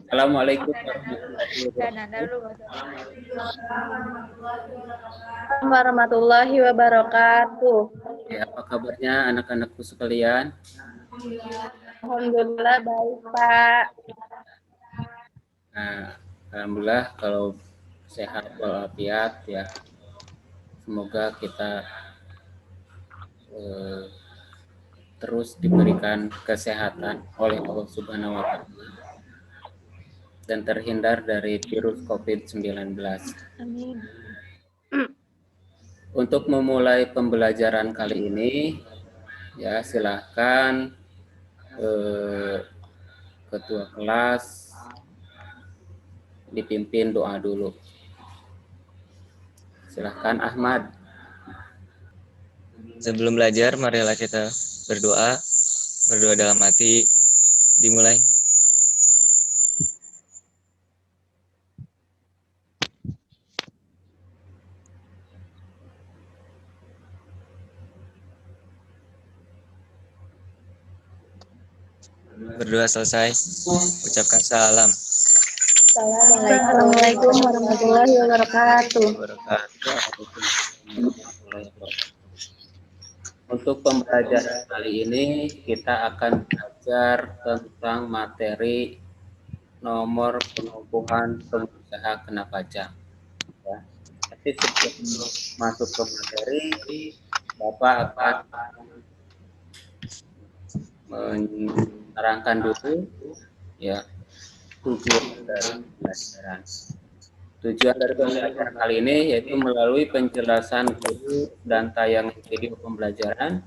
Assalamualaikum warahmatullahi Dan Anda wabarakatuh. dulu Warahmatullahi wabarakatuh. Ya, apa kabarnya anak-anakku sekalian? Alhamdulillah baik, Pak. Nah, alhamdulillah kalau sehat walafiat ya. Semoga kita terus diberikan kesehatan oleh Allah Subhanahu wa taala dan terhindar dari virus COVID-19. Amin. Untuk memulai pembelajaran kali ini, ya silahkan ketua kelas dipimpin doa dulu. Silahkan Ahmad. Sebelum belajar, marilah kita berdoa dalam hati, dimulai. Berdoa selesai, ucapkan salam. Assalamualaikum warahmatullahi wabarakatuh. Untuk pembelajaran kali ini kita akan belajar tentang materi nomor pengukuhan pengusaha kena pajak. Ya. Tapi sebelum masuk ke materi, Bapak akan menerangkan dulu ya tujuan dari pembelajaran. Tujuan dari pembelajaran kali ini yaitu melalui penjelasan guru dan tayangan video pembelajaran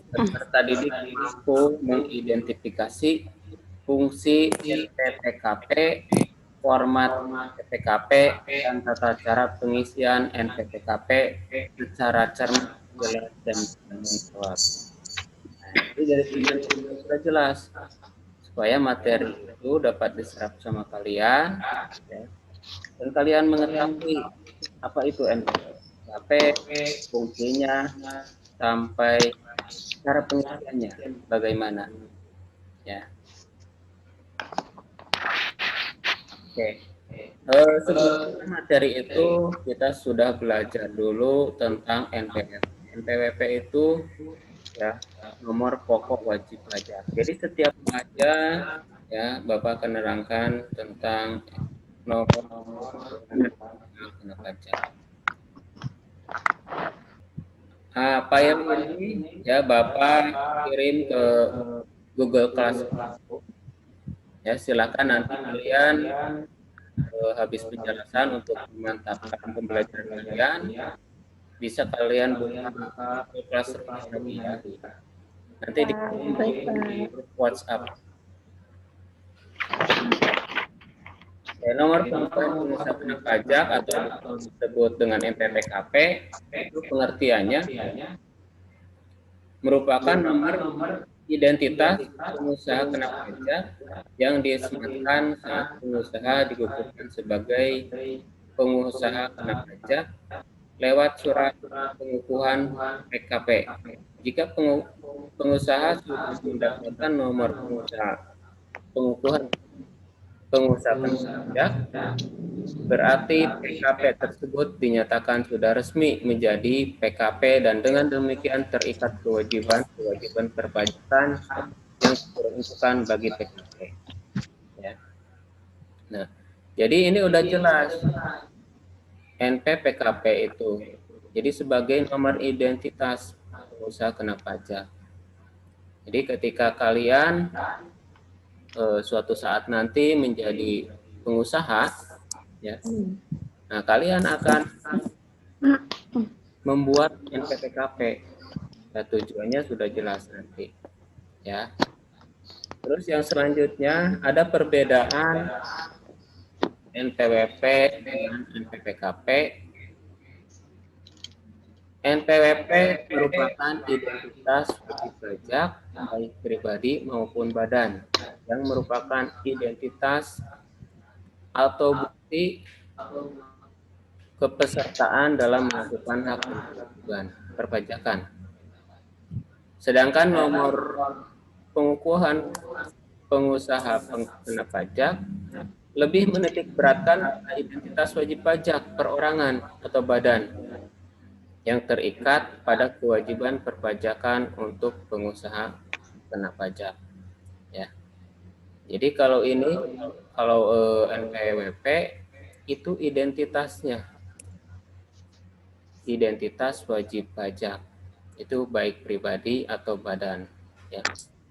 peserta didik mampu mengidentifikasi fungsi NPPKP, format NPPKP, dan tata cara pengisian NPPKP secara cermat, jelas, dan bertanggung jawab. Jadi dari tujuan sudah jelas supaya materi itu dapat diserap sama kalian ya. Dan kalian mengetahui apa itu NPPKP, fungsinya, sampai cara pengisiannya bagaimana ya. Oke. Sebelum materi itu kita sudah belajar dulu tentang NPWP. NPWP itu ya nomor pokok wajib pajak. Jadi setiap pajak ya Bapak akan menerangkan tentang nomor kena pajak. File ini ya Bapak kirim ke Google Classroom. Ya silakan nanti kalian habis penjelasan untuk memantapkan pembelajaran kalian bisa kalian buka Google Classroom lagi ya. Nanti di grup WhatsApp. Nomor pengusaha kena pajak atau disebut dengan NPPKP itu pengertiannya merupakan nomor identitas pengusaha kena pajak yang disematkan saat pengusaha dikukuhkan sebagai pengusaha kena pajak lewat surat pengukuhan PKP. Jika pengusaha sudah mendapatkan nomor pengukuhan pengusaha kena pajak, berarti PKP tersebut dinyatakan sudah resmi menjadi PKP dan dengan demikian terikat kewajiban perpajakan yang diperuntukkan bagi PKP. Ya. Nah, jadi ini udah jelas NPPKP itu. Jadi sebagai nomor identitas pengusaha kena pajak. Jadi ketika kalian suatu saat nanti menjadi pengusaha, ya, nah kalian akan membuat NPPKP. Nah, tujuannya sudah jelas nanti, ya. Terus yang selanjutnya ada perbedaan NPWP dengan NPPKP. NPWP merupakan identitas wajib pajak baik pribadi maupun badan yang merupakan identitas atau bukti kepesertaan dalam melakukan hak dan kewajiban perpajakan. Sedangkan nomor pengukuhan pengusaha kena pajak lebih menitik beratkan identitas wajib pajak perorangan atau badan yang terikat pada kewajiban perpajakan untuk pengusaha kena pajak. Ya. Jadi kalau NPWP itu identitasnya, identitas wajib pajak itu baik pribadi atau badan. Ya.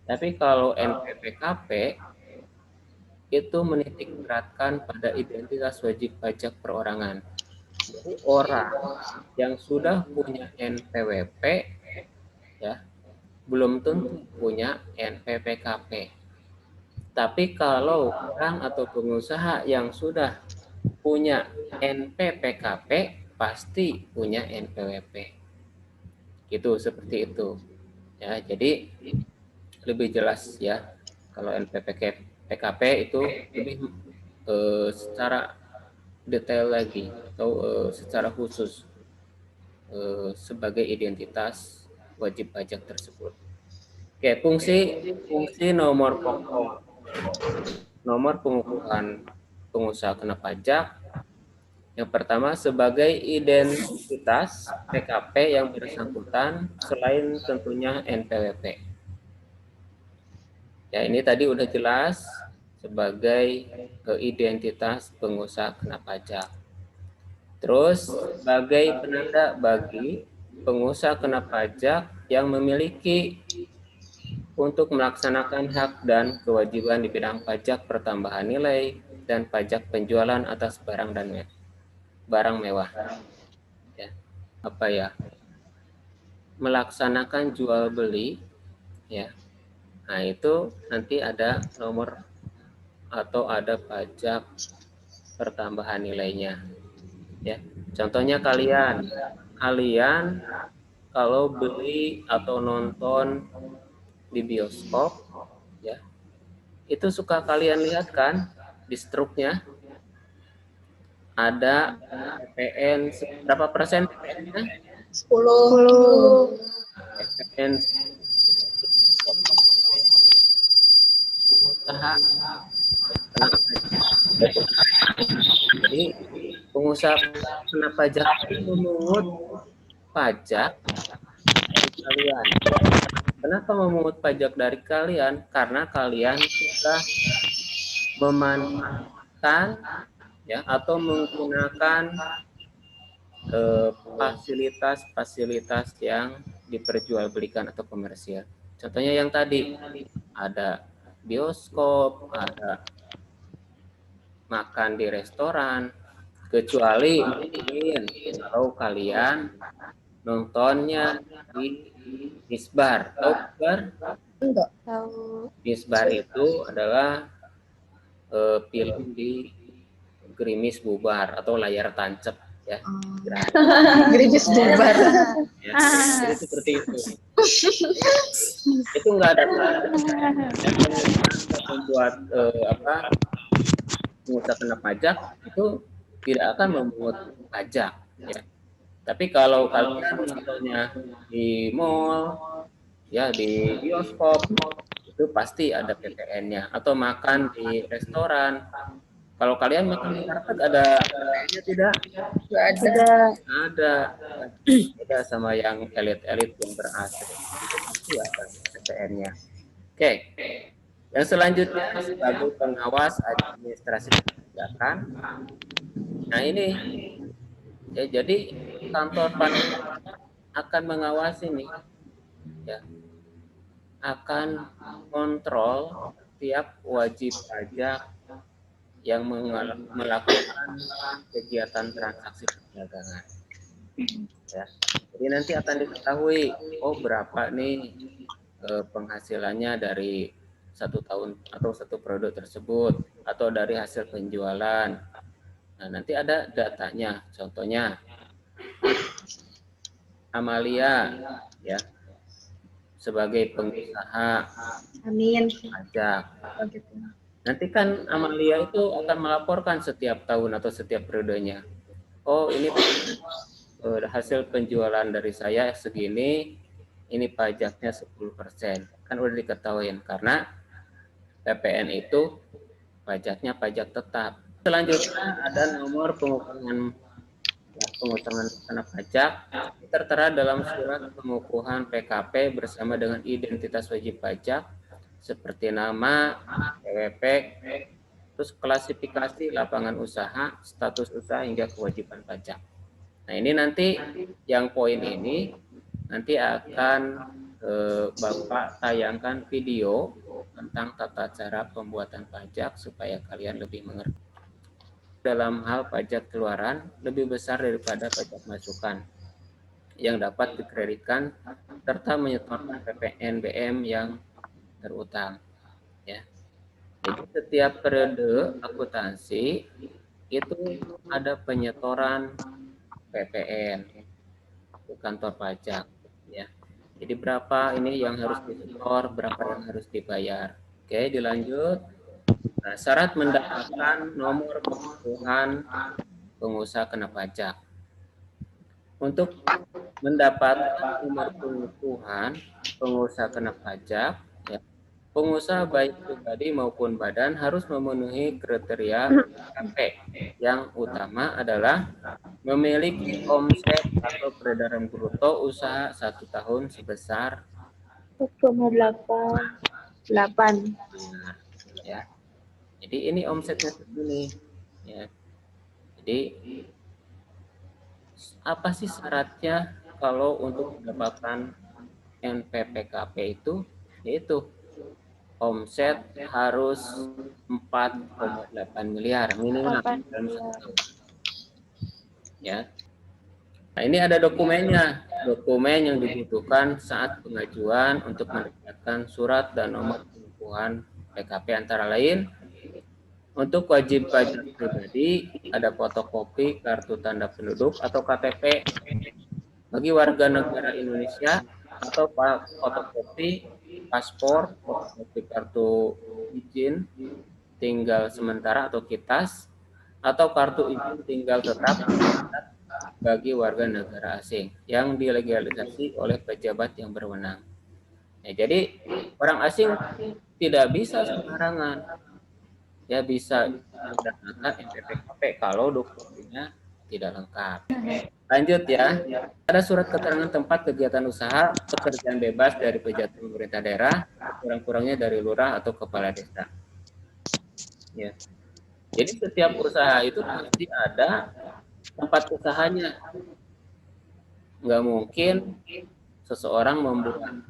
Tapi kalau NPWP itu menitik beratkan pada identitas wajib pajak perorangan. Jadi orang yang sudah punya NPWP ya belum tentu punya NPWP. Tapi kalau orang atau pengusaha yang sudah punya NPWP pasti punya NPWP. Gitu seperti itu. Ya, jadi lebih jelas ya kalau NPWP itu lebih secara detail lagi atau secara khusus sebagai identitas wajib pajak tersebut. Oke, fungsi nomor pokok nomor pengukuhan pengusaha kena pajak. Yang pertama sebagai identitas PKP yang bersangkutan selain tentunya NPWP. Ya, ini tadi udah jelas sebagai identitas pengusaha kena pajak. Terus sebagai penanda bagi pengusaha kena pajak yang memiliki untuk melaksanakan hak dan kewajiban di bidang pajak pertambahan nilai dan pajak penjualan atas barang dan barang mewah. Ya. Apa ya? Melaksanakan jual beli ya. Nah, itu nanti ada nomor atau ada pajak pertambahan nilainya. Ya. Contohnya kalian kalau beli atau nonton di bioskop ya. Itu suka kalian lihat kan di struknya ada PPN berapa persen PPN-nya? 10. PPN pengusaha kena pajak. Jadi pengusaha kena pajak itu memungut pajak dari kalian. Kenapa memungut pajak dari kalian? Karena kalian sudah memanfaatkan ya atau menggunakan fasilitas-fasilitas yang diperjualbelikan atau komersial. Contohnya yang tadi ada bioskop, ada makan di restoran, kecuali mungkin kalau kalian nontonnya di Misbar. Tahu Misbar? Tahu. Misbar itu adalah film di gerimis bubar atau layar tancap ya. Gerimis bubar. Ya, jadi seperti itu. Itu nggak ada yang membuat pengusaha kena pajak itu tidak akan memungut pajak ya. Tapi kalau kalian misalnya di mall ya di bioskop itu pasti ada PPN-nya atau makan di restoran. Kalau kalian makan di warteg ada PPN-nya tidak? Nggak ada. Ada sama yang elit-elit yang berhasil. Itu pasti ada PPN-nya. Oke. Yang selanjutnya sebagai pengawas administrasi kebijakan. Nah ini ya jadi kantor pajak akan mengawasi nih ya akan kontrol tiap wajib pajak yang melakukan kegiatan transaksi perdagangan. Ya. Jadi nanti akan diketahui, oh berapa nih penghasilannya dari 1 tahun atau 1 produk tersebut atau dari hasil penjualan. Nah nanti ada datanya, contohnya Amalia ya sebagai pengusaha Amin. pajak. Oh, gitu. Nanti kan Amalia itu akan melaporkan setiap tahun atau setiap periodenya. Oh ini hasil penjualan dari saya segini, ini pajaknya 10%. Kan udah diketahui karena PPN itu pajaknya pajak tetap. Selanjutnya ada nomor pengukuhan kena pajak tertera dalam surat pengukuhan PKP bersama dengan identitas wajib pajak seperti nama, PWP, terus klasifikasi lapangan usaha, status usaha hingga kewajiban pajak. Nah, ini nanti yang poin ini nanti akan Bapak tayangkan video tentang tata cara pembuatan pajak supaya kalian lebih mengerti. Dalam hal pajak keluaran lebih besar daripada pajak masukan yang dapat dikreditkan serta menyetorkan PPN BM yang terutang. Ya. Jadi setiap periode akuntansi itu ada penyetoran PPN ke kantor pajak. Ya. Jadi berapa ini yang harus disetor, berapa yang harus dibayar. Oke, dilanjut. Nah, syarat mendapatkan nomor pengukuhan pengusaha kena pajak. Untuk mendapatkan nomor pengukuhan pengusaha kena pajak, ya, pengusaha baik pribadi maupun badan harus memenuhi kriteria PKP. Yang utama adalah memiliki omset atau peredaran bruto usaha 1 tahun sebesar 1,8. ya. Jadi ini omsetnya segini ya. Jadi apa sih syaratnya kalau untuk mendapatkan NPPKP itu? Yaitu omset harus 4,8 miliar minimal dalam 1 tahun. Ya. Nah, ini ada dokumennya. Dokumen yang dibutuhkan saat pengajuan untuk mendapatkan surat dan nomor pengukuhan PKP antara lain untuk wajib pajak pribadi ada fotokopi kartu tanda penduduk atau KTP bagi warga negara Indonesia atau fotokopi paspor, fotokopi kartu izin tinggal sementara atau KITAS atau kartu izin tinggal tetap bagi warga negara asing yang dilegalisasi oleh pejabat yang berwenang. Ya, jadi orang asing tidak bisa sembarangan ya bisa mendapatkan NPPKP kalau dokumennya tidak lengkap. Lanjut ya, ada surat keterangan tempat kegiatan usaha pekerjaan bebas dari pejabat pemerintah daerah, kurang-kurangnya dari lurah atau kepala desa. Ya. Jadi setiap usaha itu pasti ada tempat usahanya. Nggak mungkin seseorang membuat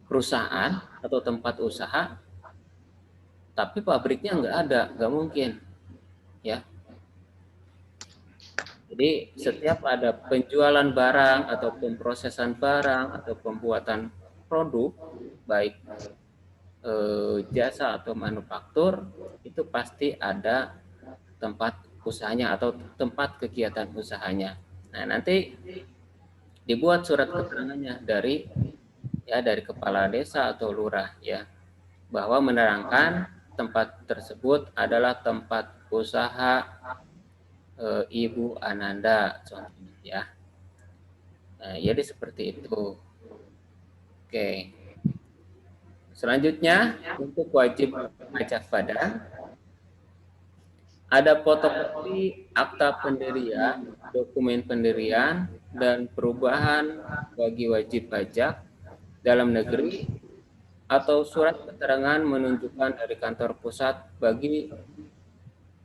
perusahaan atau tempat usaha tapi pabriknya nggak ada, nggak mungkin ya. Jadi setiap ada penjualan barang atau pemrosesan barang atau pembuatan produk baik jasa atau manufaktur itu pasti ada tempat usahanya atau tempat kegiatan usahanya. Nah, nanti dibuat surat keterangannya dari kepala desa atau lurah ya bahwa menerangkan tempat tersebut adalah tempat usaha Ibu Ananda contohnya ya. Nah, jadi seperti itu. Oke. Selanjutnya untuk wajib pajak badan ada fotokopi akta pendirian, dokumen pendirian dan perubahan bagi wajib pajak dalam negeri atau surat keterangan menunjukkan dari kantor pusat bagi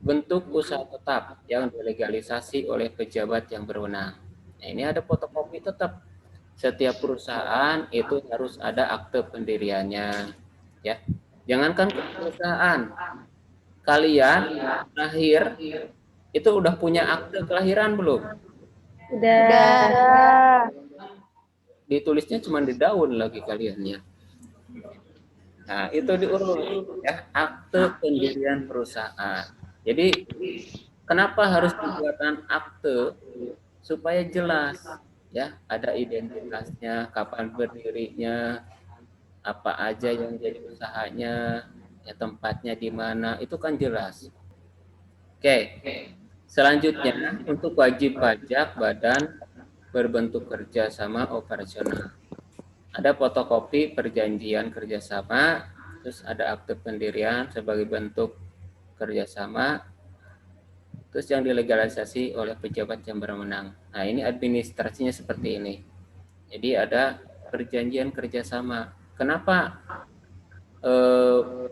bentuk usaha tetap yang dilegalisasi oleh pejabat yang berwenang. Nah, ini ada fotokopi tetap. Setiap perusahaan itu harus ada akte pendiriannya, ya. Jangankan perusahaan, kalian lahir itu udah punya akte kelahiran belum? Udah. Ditulisnya cuma di daun lagi kaliannya. Nah, itu diurus ya, akte pendirian perusahaan. Jadi kenapa harus dibuatkan akte supaya jelas ya, ada identitasnya, kapan berdirinya, apa aja yang jadi usahanya, ya tempatnya di mana, itu kan jelas. Oke. Selanjutnya untuk wajib pajak badan berbentuk kerja sama operasional. ada fotokopi perjanjian kerjasama, terus ada akte pendirian sebagai bentuk kerjasama, terus yang dilegalisasi oleh pejabat yang berwenang. Nah, ini administrasinya seperti ini. Jadi ada perjanjian kerjasama. Kenapa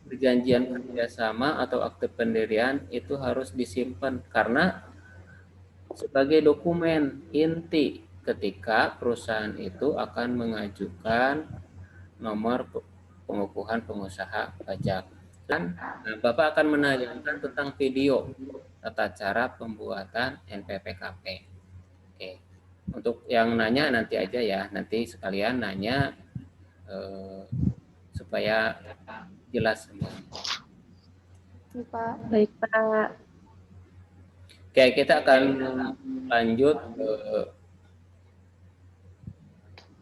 perjanjian kerjasama atau akte pendirian itu harus disimpan? Karena sebagai dokumen inti ketika perusahaan itu akan mengajukan nomor pengukuhan pengusaha pajak. Dan Bapak akan menanyakan tentang video tata cara pembuatan NPWP. Oke. Untuk yang nanya nanti aja ya, nanti sekalian nanya supaya jelas semua. Baik, Pak. Oke, kita akan lanjut ke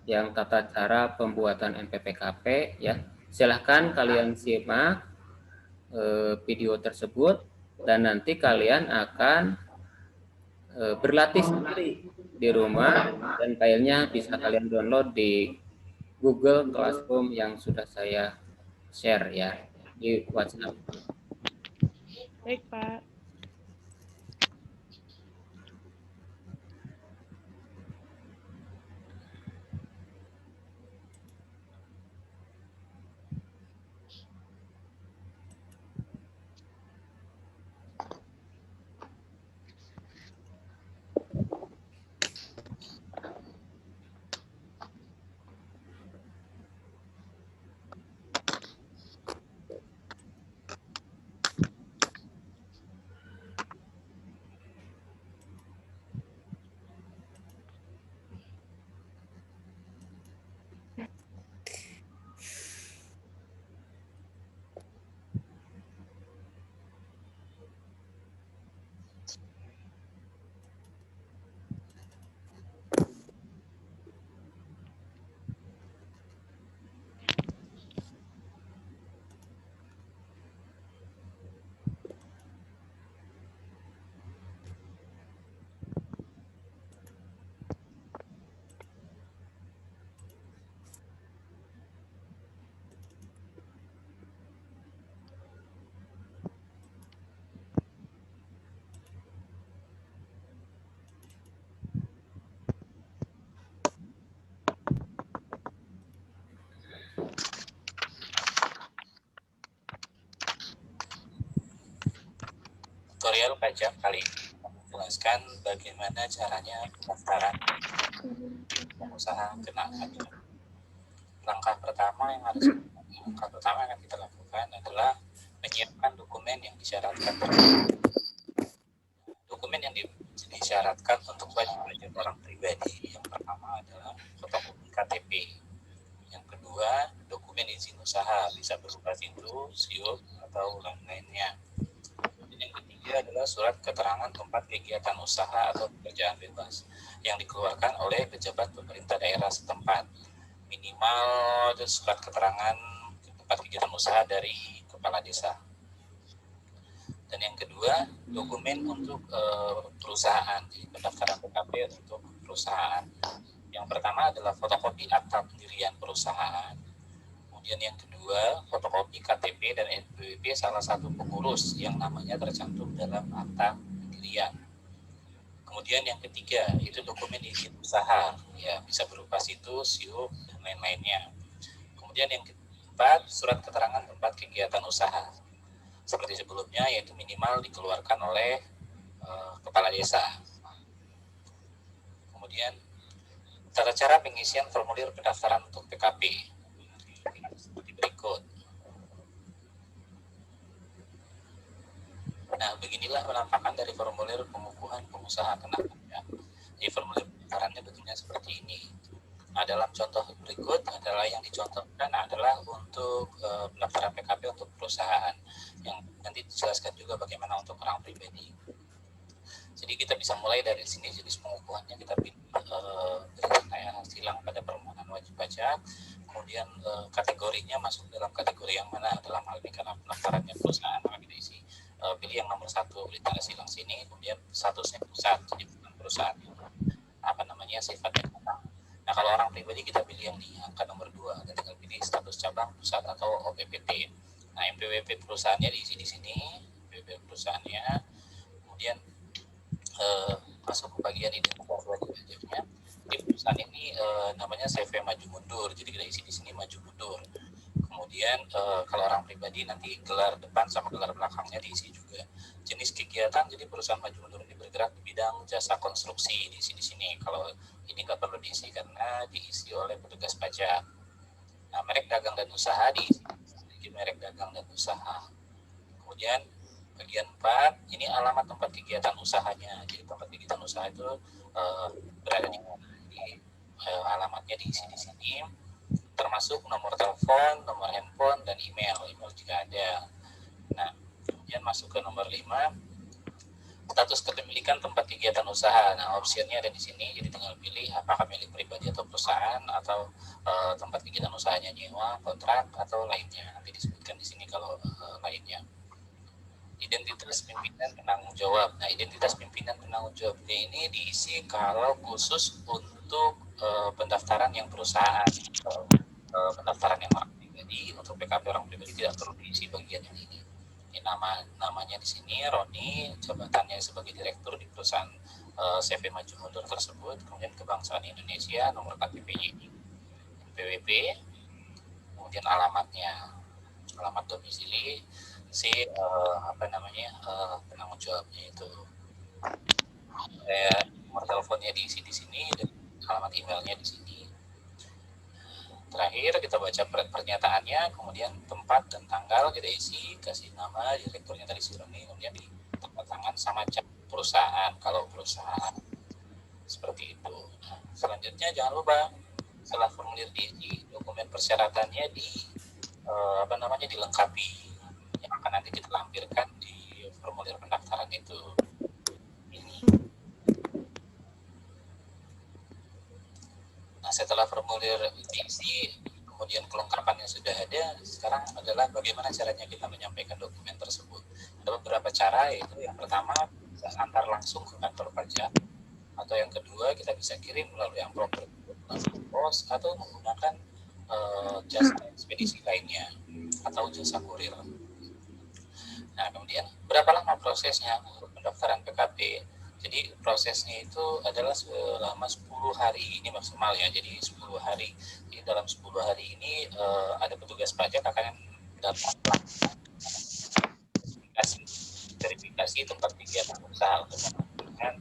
yang tata cara pembuatan NPWP ya. Silahkan kalian simak video tersebut dan nanti kalian akan berlatih sendiri di rumah dan filenya bisa kalian download di Google Classroom yang sudah saya share ya di WhatsApp. Baik, Pak. Tutorial pajak kali ini menjelaskan bagaimana caranya pendaftaran pengusaha kena pajak. Langkah pertama yang kita lakukan adalah menyiapkan dokumen yang disyaratkan. Dokumen yang disyaratkan untuk wajib pajak orang pribadi yang pertama adalah fotokopi KTP. Yang kedua, dokumen izin usaha bisa berupa SINDU, SIUP, atau lain-lainnya. Yang ketiga adalah surat keterangan tempat kegiatan usaha atau pekerjaan bebas yang dikeluarkan oleh pejabat pemerintah daerah setempat. Minimal surat keterangan tempat kegiatan usaha dari kepala desa. Dan yang kedua, dokumen untuk perusahaan, pendaftaran PKP untuk perusahaan. Yang pertama adalah fotokopi akta pendirian perusahaan. Kemudian yang kedua, fotokopi KTP dan NPWP salah satu pengurus yang namanya tercantum dalam akta pendirian. Kemudian yang ketiga, itu dokumen izin usaha, ya bisa berupa SITU, SIUP, dan lain-lainnya. Kemudian yang keempat, surat keterangan tempat kegiatan usaha. Seperti sebelumnya, yaitu minimal dikeluarkan oleh kepala desa. Kemudian, tata cara pengisian formulir pendaftaran untuk PKP. Seperti berikut. Nah, beginilah penampakan dari formulir pengukuhan pengusaha kena pajak. Jadi formulir pendaftarannya bentuknya seperti ini. Nah, dalam contoh berikut adalah yang dicontohkan adalah untuk pendaftaran PKP untuk perusahaan, yang nanti dijelaskan juga bagaimana untuk orang pribadi. Jadi kita bisa mulai dari sini, jenis pengukuhannya kita pilih berdasarkan silang pada permohonan wajib pajak, kemudian kategorinya masuk dalam kategori yang mana, dalam hal ini karena pendaftarannya perusahaan, maka kita isi pilih yang nomor 1 di tanda silang sini, kemudian statusnya pusat, jadi bukan perusahaan, sifatnya tetap. Nah, kalau orang pribadi kita pilih yang di angka nomor 2 Nah, NPWP perusahaannya diisi di sini, NPWP perusahaannya, kemudian masuk ke bagian identitas wajib pajaknya. Di perusahaan ini namanya CV maju mundur, jadi kita isi di sini maju mundur. Kemudian kalau orang pribadi nanti gelar depan sama gelar belakangnya diisi juga. Jenis kegiatan, jadi perusahaan maju mundur ini bergerak di bidang jasa konstruksi, diisi di sini. Kalau ini nggak perlu diisi karena diisi oleh petugas pajak. Nah, merek dagang dan usaha diisi merek dagang dan usaha. Kemudian bagian 4, ini alamat tempat kegiatan usahanya. Jadi tempat kegiatan usaha itu berada di mana? Jadi alamatnya diisi di sini, termasuk nomor telepon, nomor handphone, dan email jika ada. Nah, kemudian masuk ke nomor 5, status kepemilikan tempat kegiatan usaha. Nah, opsinya ada di sini, jadi tinggal pilih apakah milik pribadi atau perusahaan, atau tempat kegiatan usahanya nyewa, kontrak, atau lainnya. Nanti disebutkan di sini kalau lainnya. Identitas pimpinan penanggung jawab. Nah, identitas pimpinan penanggung jawabnya ini diisi kalau khusus untuk pendaftaran yang perusahaan, pendaftaran yang orang pribadi. Untuk PKP orang pribadi tidak perlu diisi bagian yang ini. Ini namanya di sini Roni, jabatannya sebagai direktur di perusahaan CV Maju Mundur tersebut. Kemudian kebangsaan Indonesia, nomor KTP-nya ini, NPWP, kemudian alamatnya, alamat domisili, penanggung jawabnya itu, nomor teleponnya diisi di sini dan alamat emailnya di sini. Terakhir kita baca pernyataannya, kemudian tempat dan tanggal kita isi, kasih nama direkturnya tadi si Roni, kemudian di tempat tangan sama cap perusahaan kalau perusahaan, seperti itu. Nah, selanjutnya jangan lupa setelah formulir diisi, dokumen persyaratannya dilengkapi, yang akan nanti kita lampirkan di formulir pendaftaran itu. Ini. Nah, setelah formulir diisi, kemudian kelengkapan yang sudah ada, sekarang adalah bagaimana caranya kita menyampaikan dokumen tersebut. Ada beberapa cara, yaitu yang pertama bisa antar langsung ke kantor pajak, atau yang kedua kita bisa kirim melalui amplop pos, atau menggunakan jasa ekspedisi lainnya atau jasa kurir. Nah, kemudian berapa lama prosesnya untuk pendaftaran PKP? Jadi prosesnya itu adalah selama 10 hari ini maksimal ya. Jadi 10 hari. Jadi dalam 10 hari ini ada petugas pajak akan datang verifikasi tempat kegiatan usaha untuk memastikan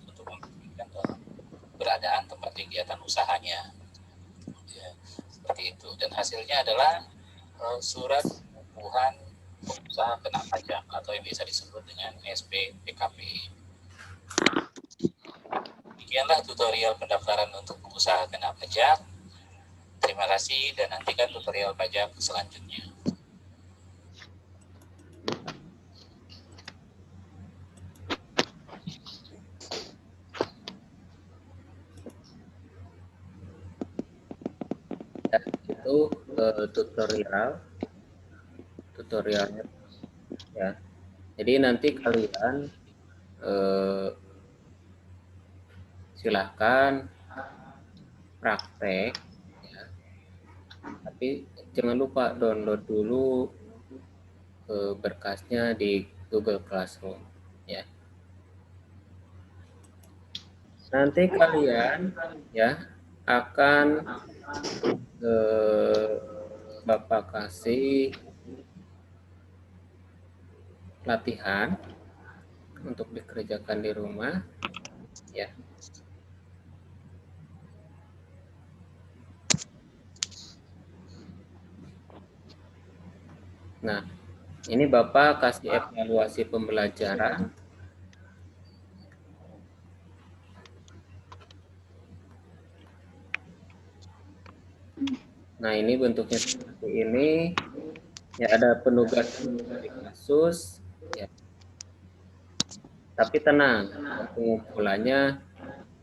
untuk memastikan keberadaan tempat kegiatan usahanya. Ya, seperti itu. Dan hasilnya adalah surat pengukuhan pengusaha kena pajak atau yang biasa disebut dengan SPPKP. Demikianlah tutorial pendaftaran untuk pengusaha kena pajak. Terima kasih dan nantikan tutorial pajak selanjutnya. Ya, itu tutorialnya ya. Jadi nanti kalian silahkan praktek ya. Tapi jangan lupa download dulu berkasnya di Google Classroom ya. Nanti kalian ya akan Bapak kasih latihan untuk dikerjakan di rumah ya. Nah, ini Bapak kasih evaluasi pembelajaran. Nah, ini bentuknya seperti ini. Ya, ada penugasan dari kasus. Ya. Tapi tenang, pengumpulannya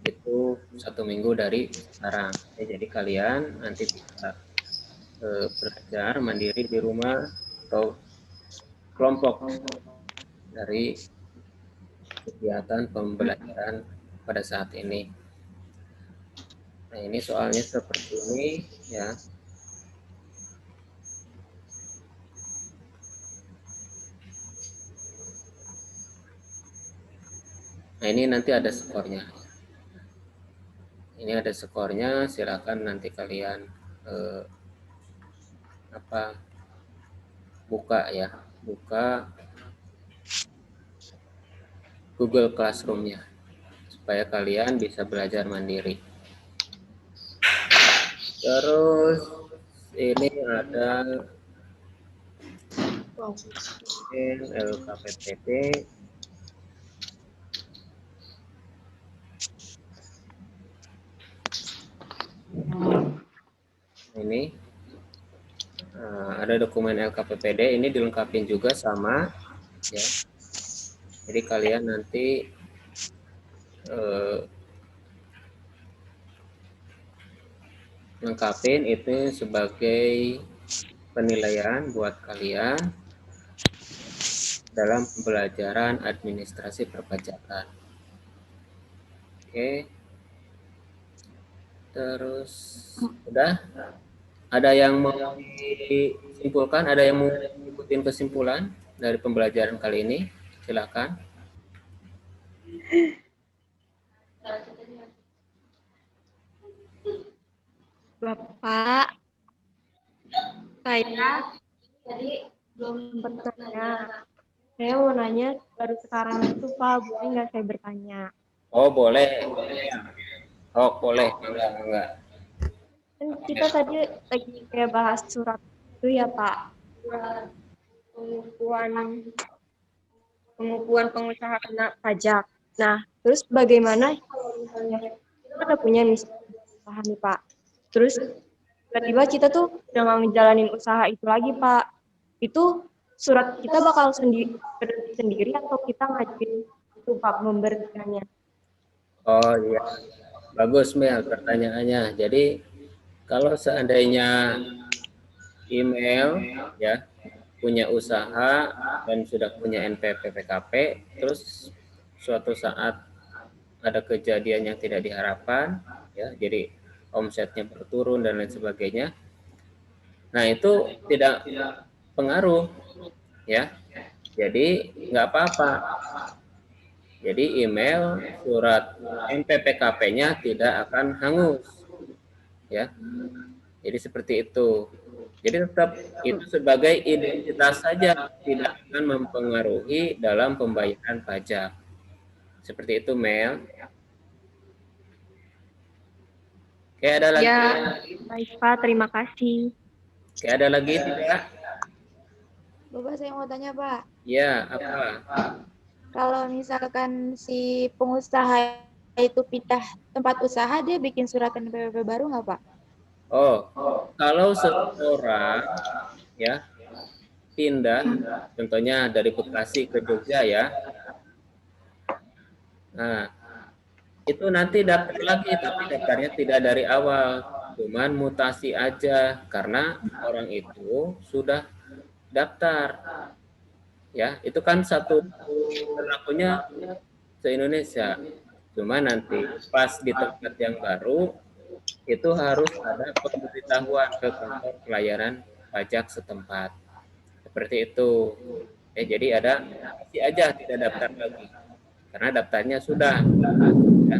itu 1 minggu dari sekarang. Ya, jadi kalian nanti bisa belajar mandiri di rumah atau kelompok dari kegiatan pembelajaran pada saat ini. Nah, ini soalnya seperti ini ya. Nah, ini nanti ada skornya. Ini ada skornya, silakan nanti kalian buka ya, buka Google Classroom-nya supaya kalian bisa belajar mandiri. Terus ini ada LKPPD. Ini ada dokumen LKPPD, ini dilengkapi juga sama ya. Jadi kalian nanti lengkapin itu sebagai penilaian buat kalian dalam pembelajaran administrasi perpajakan. Oke. Terus udah, ada yang mau disimpulkan, ada yang mau ikutin kesimpulan dari pembelajaran kali ini? Silakan. Bapak, saya tadi belum bertanya. Saya mau nanya baru sekarang itu Pak, boleh nggak saya bertanya? Oh boleh. Oh boleh, enggak. Kan kita tadi lagi kayak bahas surat itu ya Pak, pengukuhan pengusaha kena pajak. Nah, terus bagaimana kalau misalnya kita udah punya nih usaha nih Pak, terus tiba-tiba kita tuh udah mau ngejalanin usaha itu lagi Pak, itu surat kita bakal sendiri atau kita ngajuin itu Pak memberitahunya? Oh iya, bagus Mel pertanyaannya. Jadi kalau seandainya email ya punya usaha dan sudah punya NPWP PKP, terus suatu saat ada kejadian yang tidak diharapkan, ya, jadi omsetnya berturun dan lain sebagainya. Nah itu tidak pengaruh, ya. Jadi nggak apa-apa. Jadi email, surat NPWP-nya tidak akan hangus, ya. Jadi seperti itu. Jadi tetap itu sebagai identitas saja, tidak akan mempengaruhi dalam pembayaran pajak. Seperti itu, Mel. Oke, ada lagi? Ya, baik Pak, terima kasih. Oke, ada lagi tidak? Bapak, saya mau tanya Pak, Ya, apa? kalau misalkan si pengusaha itu pindah tempat usaha, dia bikin surat NPWP baru nggak Pak? Oh, kalau seseorang ya pindah, contohnya dari Bekasi ke Jogja ya. Nah, itu nanti daftar lagi, tapi daftarnya tidak dari awal, cuman mutasi aja karena orang itu sudah daftar. Ya, itu kan satu berlakunya se-Indonesia. Cuma nanti pas di tempat yang baru itu harus ada pemberitahuan ke kantor pelayanan pajak setempat. Seperti itu. Jadi ada masih aja tidak daftar lagi. Karena daftarnya sudah. Ya.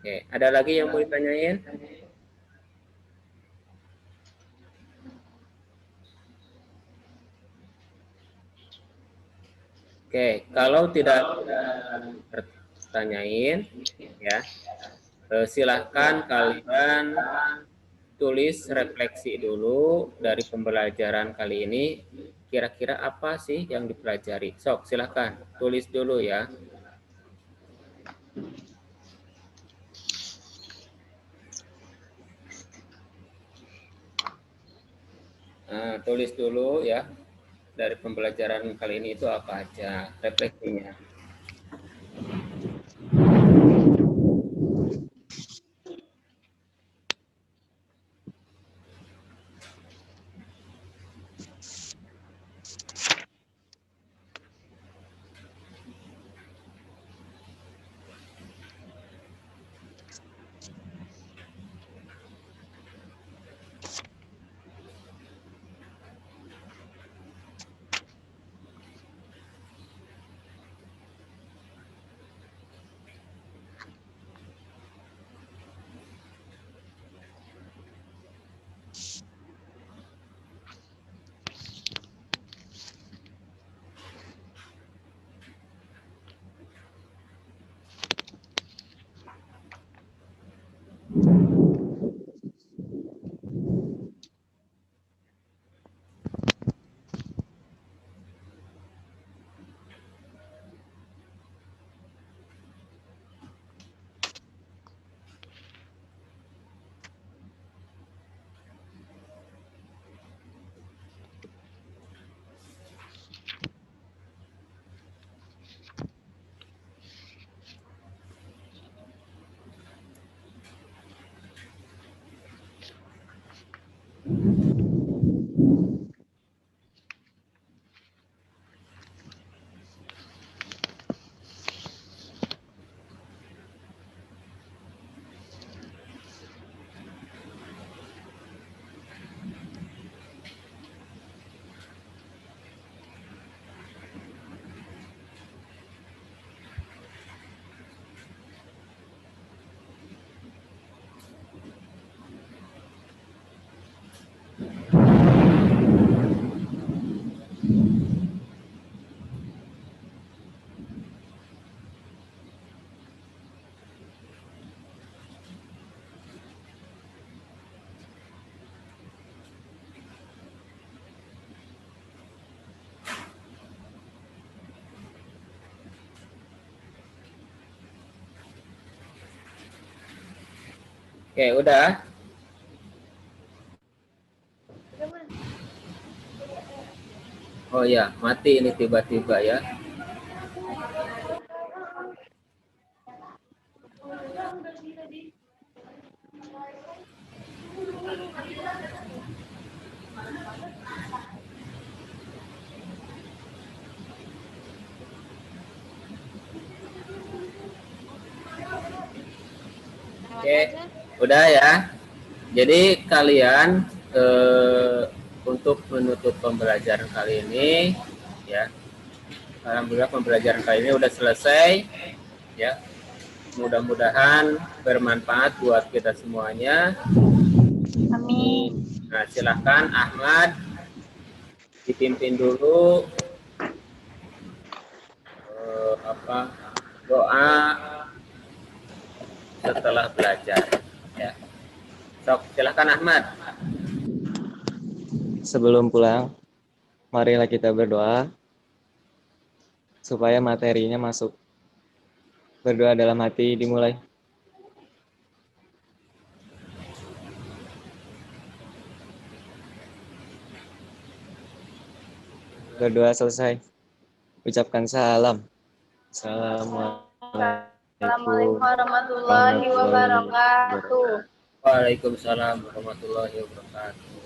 Oke, ada lagi yang mau ditanyain? Oke, kalau tidak pertanyain, ya, silahkan kalian tulis refleksi dulu dari pembelajaran kali ini. Kira-kira apa sih yang dipelajari? Sok, silahkan tulis dulu ya. Nah, tulis dulu ya. Dari pembelajaran kali ini itu apa aja refleksinya. Oke, udah. Oh ya, mati ini tiba-tiba ya. Oke, udah ya. Jadi kalian untuk menutup pembelajaran kali ini, ya, alhamdulillah pembelajaran kali ini udah selesai, ya. Mudah-mudahan bermanfaat buat kita semuanya. Amin. Nah, silahkan Ahmad dipimpin dulu doa setelah belajar. Ya. Sok, silahkan Ahmad. Sebelum pulang, marilah kita berdoa supaya materinya masuk. Berdoa dalam hati dimulai. Berdoa selesai. Ucapkan salam. Assalamualaikum warahmatullahi wabarakatuh. Waalaikumsalam warahmatullahi wabarakatuh.